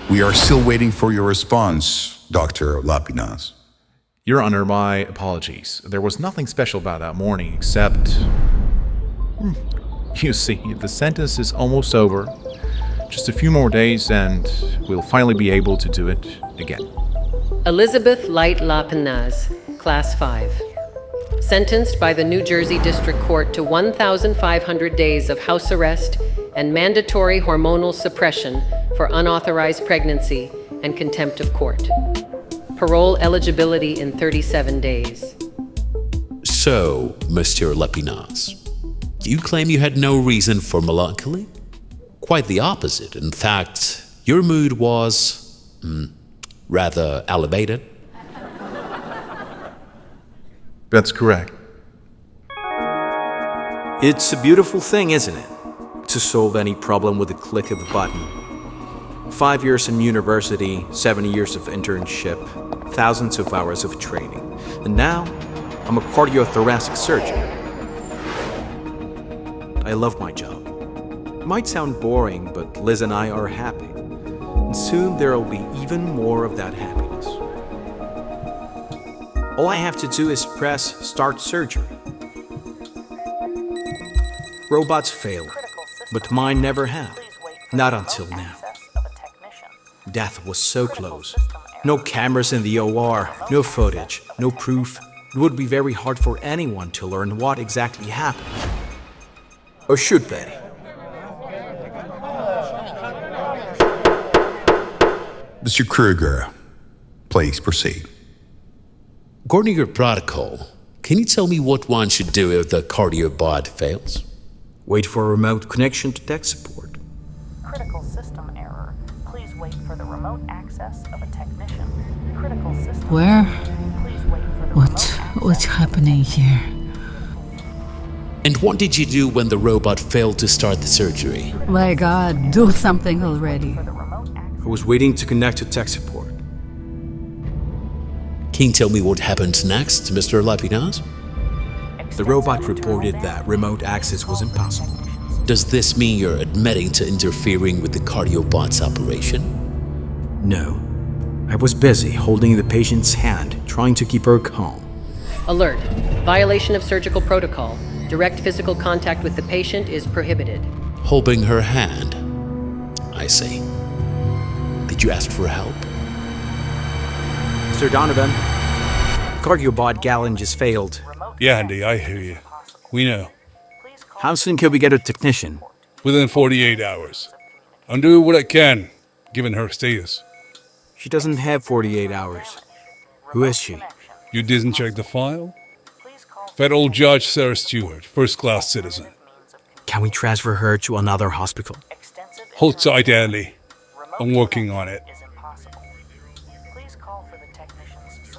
We are still waiting for your response, Dr. Lapinas. Your Honor, my apologies. There was nothing special about that morning except... You see, the sentence is almost over. Just a few more days and we'll finally be able to do it again. Elizabeth Light Lapinaz, Class 5. Sentenced by the New Jersey District Court to 1,500 days of house arrest and mandatory hormonal suppression for unauthorized pregnancy and contempt of court. Parole eligibility in 37 days. So, Mr. Lapinas, you claim you had no reason for melancholy? Quite the opposite. In fact, your mood was, rather elevated. That's correct. It's a beautiful thing, isn't it? To solve any problem with a click of a button. 5 years in university, 7 years of internship, thousands of hours of training. And now, I'm a cardiothoracic surgeon. I love my job. It might sound boring, but Liz and I are happy. And soon there'll be even more of that happiness. All I have to do is press start surgery. Robots fail, but mine never have. Not until now. Death was so close. No cameras in the OR, no footage, no proof. It would be very hard for anyone to learn what exactly happened. Or should they? Mr. Kruger, please proceed. According to your protocol, can you tell me what one should do if the cardiobot fails? Wait for a remote connection to tech support. Critical system error. Please wait for the remote access of a technician. Critical system Where? Please wait for the remote What's happening here? And what did you do when the robot failed to start the surgery? My God, do something already. I was waiting to connect to tech support. Can you tell me what happened next, Mr. Lapinas? The robot reported that remote access was impossible. Does this mean you're admitting to interfering with the cardiobot's operation? No. I was busy holding the patient's hand, trying to keep her calm. Alert. Violation of surgical protocol. Direct physical contact with the patient is prohibited. Holding her hand. I see. Did you ask for help? Sir Donovan, cardiobot Gallon just failed. Yeah, Andy, I hear you. We know. How soon can we get a technician? Within 48 hours. I'm doing what I can, given her status. She doesn't have 48 hours. Who is she? You didn't check the file? Federal Judge Sarah Stewart, first-class citizen. Can we transfer her to another hospital? Hold tight, Andy. I'm working on it.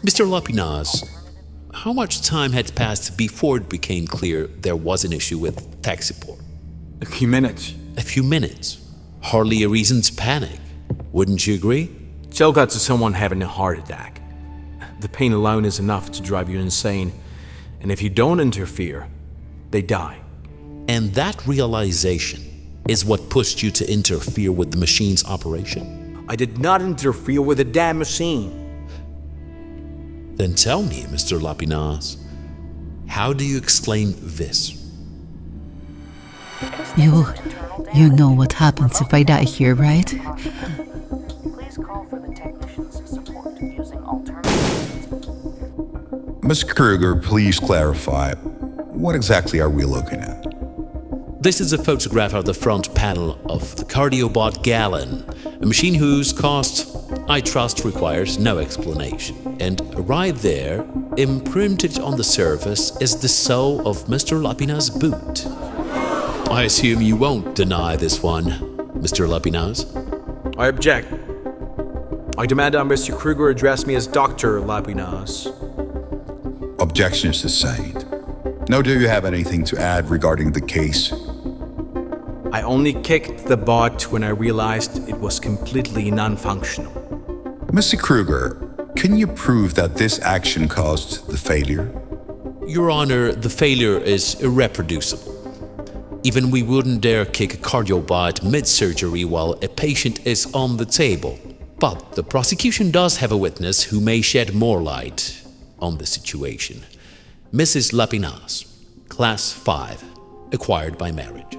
Mr. Lapinas, how much time had passed before it became clear there was an issue with tech support? A few minutes. A few minutes. Hardly a reason to panic. Wouldn't you agree? Tell that to someone having a heart attack. The pain alone is enough to drive you insane. And if you don't interfere, they die. And that realization is what pushed you to interfere with the machine's operation? I did not interfere with the damn machine. Then tell me, Mr. Lapinas, how do you explain this? You know what happens if I die here, right? Please call for the technician's support using alternatives. Ms. Kruger, please clarify. What exactly are we looking at? This is a photograph of the front panel of the cardiobot Gallon, a machine whose cost, I trust, requires no explanation. And right there, imprinted on the surface, is the sole of Mr. Lapinas' boot. I assume you won't deny this one, Mr. Lapinas? I object. I demand that Mr. Kruger address me as Dr. Lapinas. Objection is sustained. Now, do you have anything to add regarding the case? I only kicked the bot when I realized it was completely non-functional. Mr. Kruger, can you prove that this action caused the failure? Your Honor, the failure is irreproducible. Even we wouldn't dare kick a cardiobot mid-surgery while a patient is on the table. But the prosecution does have a witness who may shed more light on the situation. Mrs. Lapinas, Class 5, acquired by marriage.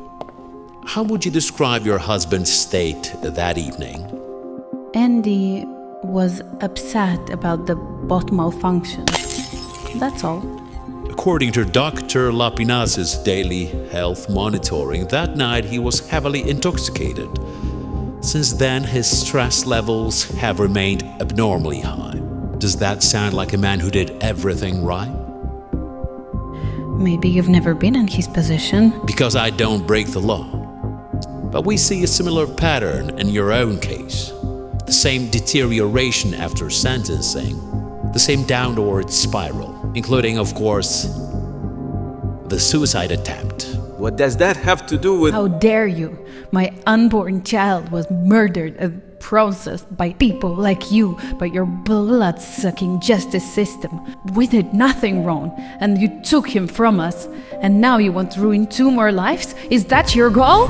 How would you describe your husband's state that evening? Andy was upset about the bot malfunction. That's all. According to Dr. Lapinas's daily health monitoring, that night he was heavily intoxicated. Since then, his stress levels have remained abnormally high. Does that sound like a man who did everything right? Maybe you've never been in his position. Because I don't break the law. But we see a similar pattern in your own case. The same deterioration after sentencing, the same downward spiral, including, of course, the suicide attempt. What does that have to do with... How dare you? My unborn child was murdered and processed by people like you, by your blood-sucking justice system. We did nothing wrong, and you took him from us. And now you want to ruin 2 more lives? Is that your goal?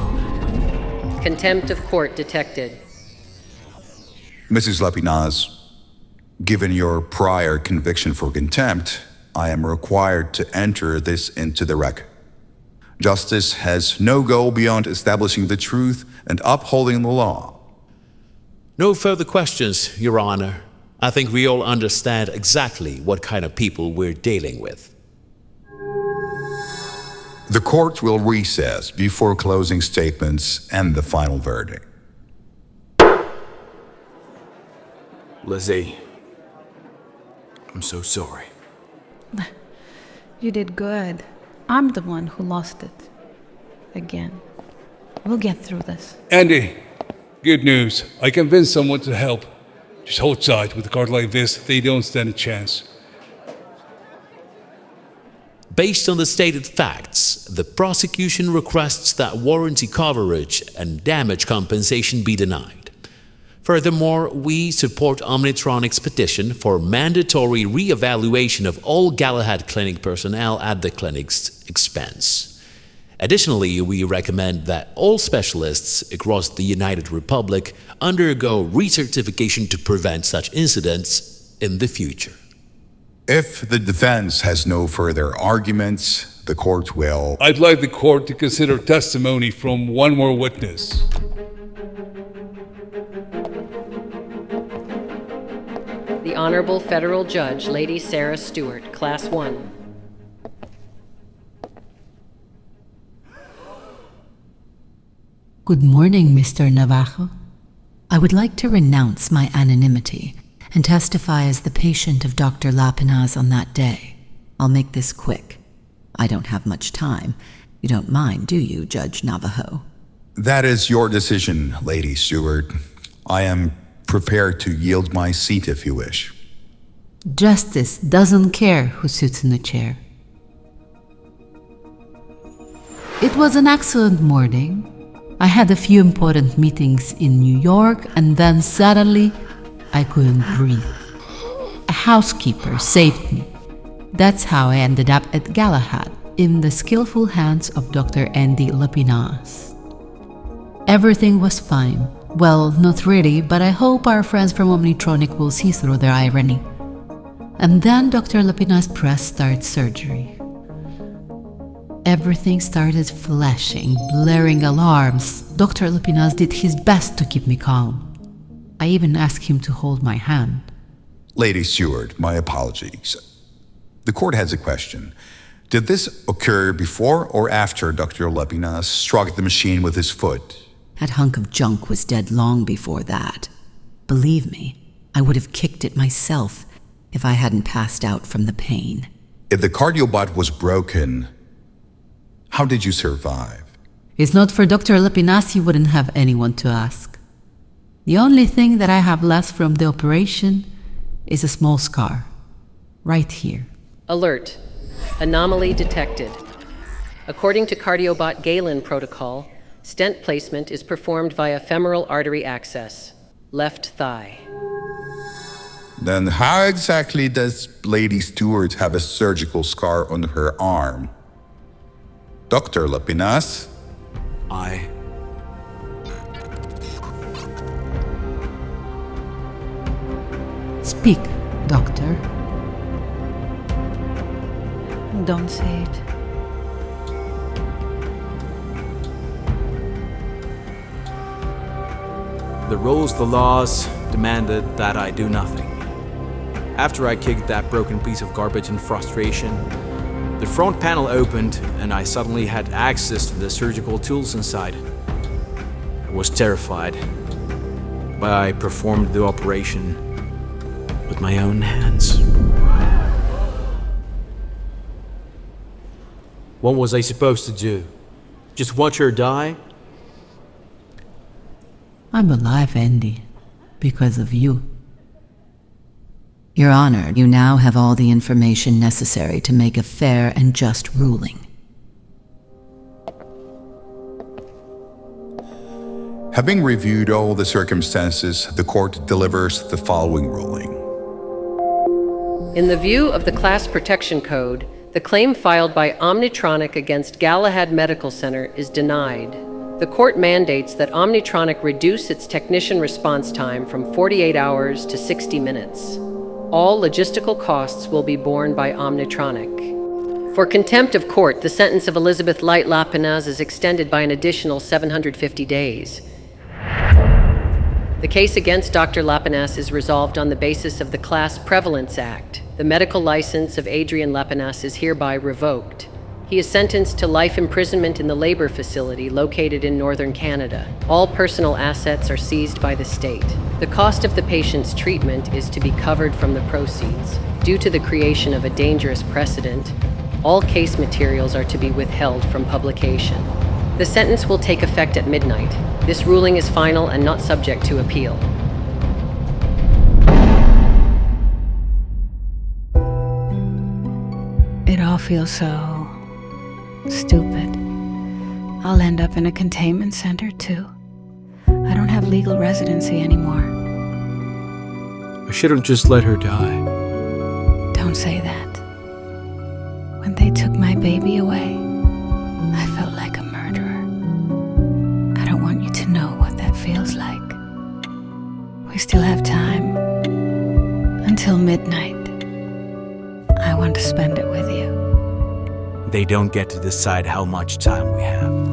Contempt of court detected. Mrs. Lapinas, given your prior conviction for contempt, I am required to enter this into the record. Justice has no goal beyond establishing the truth and upholding the law. No further questions, Your Honor. I think we all understand exactly what kind of people we're dealing with. The court will recess before closing statements and the final verdict. Lizzie, I'm so sorry. You did good. I'm the one who lost it. Again. We'll get through this. Andy, good news. I convinced someone to help. Just hold tight. With a card like this, they don't stand a chance. Based on the stated facts, the prosecution requests that warranty coverage and damage compensation be denied. Furthermore, we support Omnitronic's petition for mandatory re-evaluation of all Galahad Clinic personnel at the clinic's expense. Additionally, we recommend that all specialists across the United Republic undergo recertification to prevent such incidents in the future. If the defense has no further arguments, the court will... I'd like the court to consider testimony from one more witness. The Honorable Federal Judge, Lady Sarah Stewart, Class 1. Good morning, Mr. Navajo. I would like to renounce my anonymity and testify as the patient of Dr. Lapinas on that day. I'll make this quick. I don't have much time. You don't mind, do you, Judge Navajo? That is your decision, Lady Stewart. I am prepared to yield my seat if you wish. Justice doesn't care who sits in a chair. It was an excellent morning. I had a few important meetings in New York, and then suddenly I couldn't breathe. A housekeeper saved me. That's how I ended up at Galahad, in the skillful hands of Dr. Andy Lapinas. Everything was fine. Well, not really, but I hope our friends from Omnitronic will see through their irony. And then Dr. Lapinas pressed start surgery. Everything started flashing, blaring alarms. Dr. Lapinas did his best to keep me calm. I even asked him to hold my hand. Lady Stewart, my apologies. The court has a question. Did this occur before or after Dr. Lapinas struck the machine with his foot? That hunk of junk was dead long before that. Believe me, I would have kicked it myself if I hadn't passed out from the pain. If the cardiobot was broken, how did you survive? It's not for Dr. Lapinas, he wouldn't have anyone to ask. The only thing that I have left from the operation is a small scar, right here. Alert. Anomaly detected. According to Cardiobot Galen protocol, stent placement is performed via femoral artery access, left thigh. Then how exactly does Lady Stewart have a surgical scar on her arm? Dr. Lapinas? Speak, doctor. Don't say it. The rules, the laws demanded that I do nothing. After I kicked that broken piece of garbage in frustration, the front panel opened and I suddenly had access to the surgical tools inside. I was terrified, but I performed the operation with my own hands. What was I supposed to do? Just watch her die? I'm alive, Andy, because of you. Your Honor, you now have all the information necessary to make a fair and just ruling. Having reviewed all the circumstances, the court delivers the following ruling. In the view of the Class Protection Code, the claim filed by Omnitronic against Galahad Medical Center is denied. The court mandates that Omnitronic reduce its technician response time from 48 hours to 60 minutes. All logistical costs will be borne by Omnitronic. For contempt of court, the sentence of Elizabeth Light Lapinaz is extended by an additional 750 days. The case against Dr. Lapinaz is resolved on the basis of the Class Prevalence Act. The medical license of Adrian Lapinaz is hereby revoked. He is sentenced to life imprisonment in the labor facility located in northern Canada. All personal assets are seized by the state. The cost of the patient's treatment is to be covered from the proceeds. Due to the creation of a dangerous precedent, all case materials are to be withheld from publication. The sentence will take effect at midnight. This ruling is final and not subject to appeal. It all feels so stupid. I'll end up in a containment center too. I don't have legal residency anymore. I shouldn't just let her die. Don't say that. When they took my baby away, I felt like a murderer. I don't want you to know what that feels like. We still have time. Until midnight. I want to spend it with you. They don't get to decide how much time we have.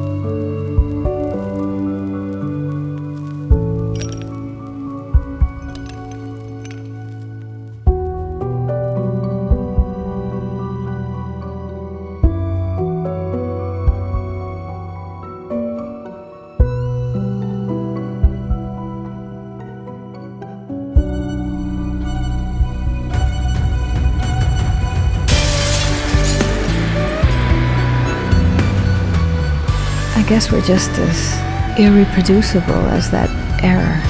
I guess we're just as irreproducible as that error.